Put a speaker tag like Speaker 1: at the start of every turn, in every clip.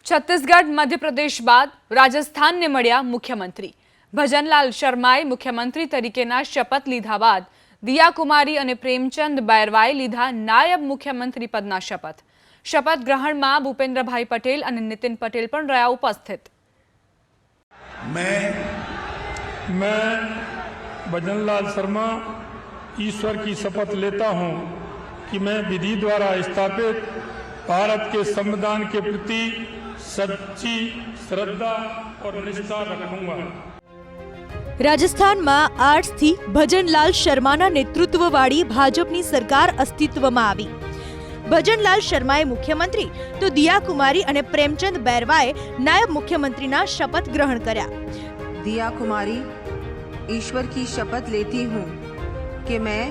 Speaker 1: छत्तीसगढ़ मध्य प्रदेश बाद राजस्थान ने मळ्या मुख्यमंत्री भजनलाल शर्माए मुख्यमंत्री तरीकेना शपथ लीधा बाद दिया कुमारी અને પ્રેમચંદ બૈરવાએ લીધા નાયબ મુખ્યમંત્રી પદના શપથ ગ્રહણમાં ભૂપેન્દ્રભાઈ પટેલ અને નીતિન પટેલ પણ રહ્યા ઉપસ્થિત।
Speaker 2: मैं भजनलाल शर्मा ईश्वर की शपथ लेता हूं कि मैं विधि द्वारा स्थापित भारत के संविधान के प्रति सच्ची श्रद्धा और निष्ठा रखूंगा।
Speaker 3: રાજસ્થાનમાં 8 થી ભજનલાલ શર્માના નેતૃત્વવાળી ભાજપની સરકાર અસ્તિત્વમાં આવી। ભજનલાલ શર્માએ મુખ્યમંત્રી તો દિયા કુમારી અને પ્રેમચંદ બૈરવાએ નાયબ મુખ્યમંત્રીના શપથ ગ્રહણ કર્યા।
Speaker 4: दिया कुमारी ईश्वर की शपथ लेती हूँ कि मैं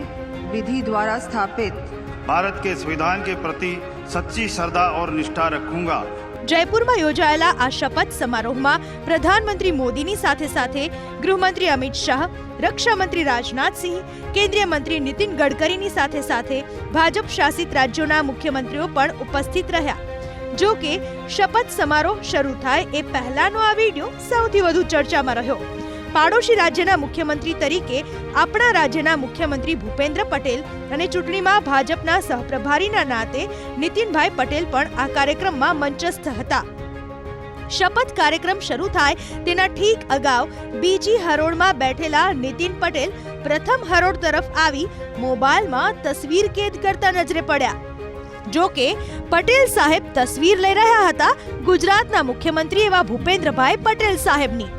Speaker 4: विधि द्वारा स्थापित
Speaker 5: भारत के संविधान के प्रति सच्ची श्रद्धा और निष्ठा रखूंगा।
Speaker 3: जयपुરમાં યોજાયેલા આ શપથ સમારોહમાં પ્રધાનમંત્રી મોદીની સાથે સાથે ગૃહમંત્રી અમિત શાહ, રક્ષામંત્રી રાજનાથસિંહ, કેન્દ્રીય મંત્રી નીતિન ગડકરીની સાથે સાથે ભાજપ શાસિત રાજ્યોના મુખ્યમંત્રીઓ પણ ઉપસ્થિત રહ્યા। જો કે શપથ સમારોહ શરૂ થાય એ પહેલાનો આ વિડીયો સૌથી વધુ ચર્ચામાં રહ્યો। પાડોશી રાજ્યના મુખ્યમંત્રી તરીકે આપણા રાજ્યના મુખ્યમંત્રી ભૂપેન્દ્ર પટેલ અને ચૂંટણીમાં ભાજપના સહપ્રભારીના નાતે નીતિનભાઈ પટેલ પણ આ કાર્યક્રમમાં મંચસ્થ હતા। શપથ કાર્યક્રમ શરૂ થાય તેના ઠીક અગાઉ બીજી હરોળમાં બેઠેલા નીતિન પટેલ પ્રથમ હરોળ તરફ આવી મોબાઈલમાં તસવીર કેદ કરતા નજરે પડ્યા। જો કે પટેલ સાહેબ તસવીર લઈ રહ્યા હતા ગુજરાતના મુખ્યમંત્રી એવા ભૂપેન્દ્રભાઈ પટેલ સાહેબની।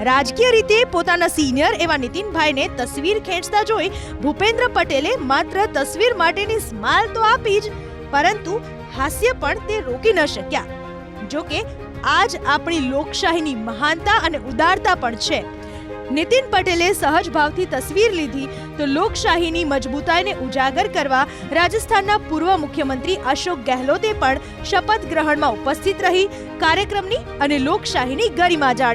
Speaker 3: રાજકીય રીતે પોતાના સિનિયર એવા નીતિનભાઈને તસવીર ખેંચતા જોઈ ભૂપેન્દ્ર પટેલે માત્ર તસવીર માટેની સ્માઇલ તો આપી જ, પરંતુ હાસ્ય પણ તે રોકી ન શક્યા। જો કે આજ આપણી લોકશાહીની મહાનતા અને ઉદારતા પણ છે। નીતિન પટેલે સહજ ભાવથી તસવીર લીધી તો લોકશાહીની મજબૂતાઈને ઉજાગર કરવા રાજસ્થાનના પૂર્વ મુખ્યમંત્રી અશોક ગેહલોતે પણ શપથ ગ્રહણમાં ઉપસ્થિત રહી કાર્યક્રમની અને લોકશાહીની ગરિમા જાળવી।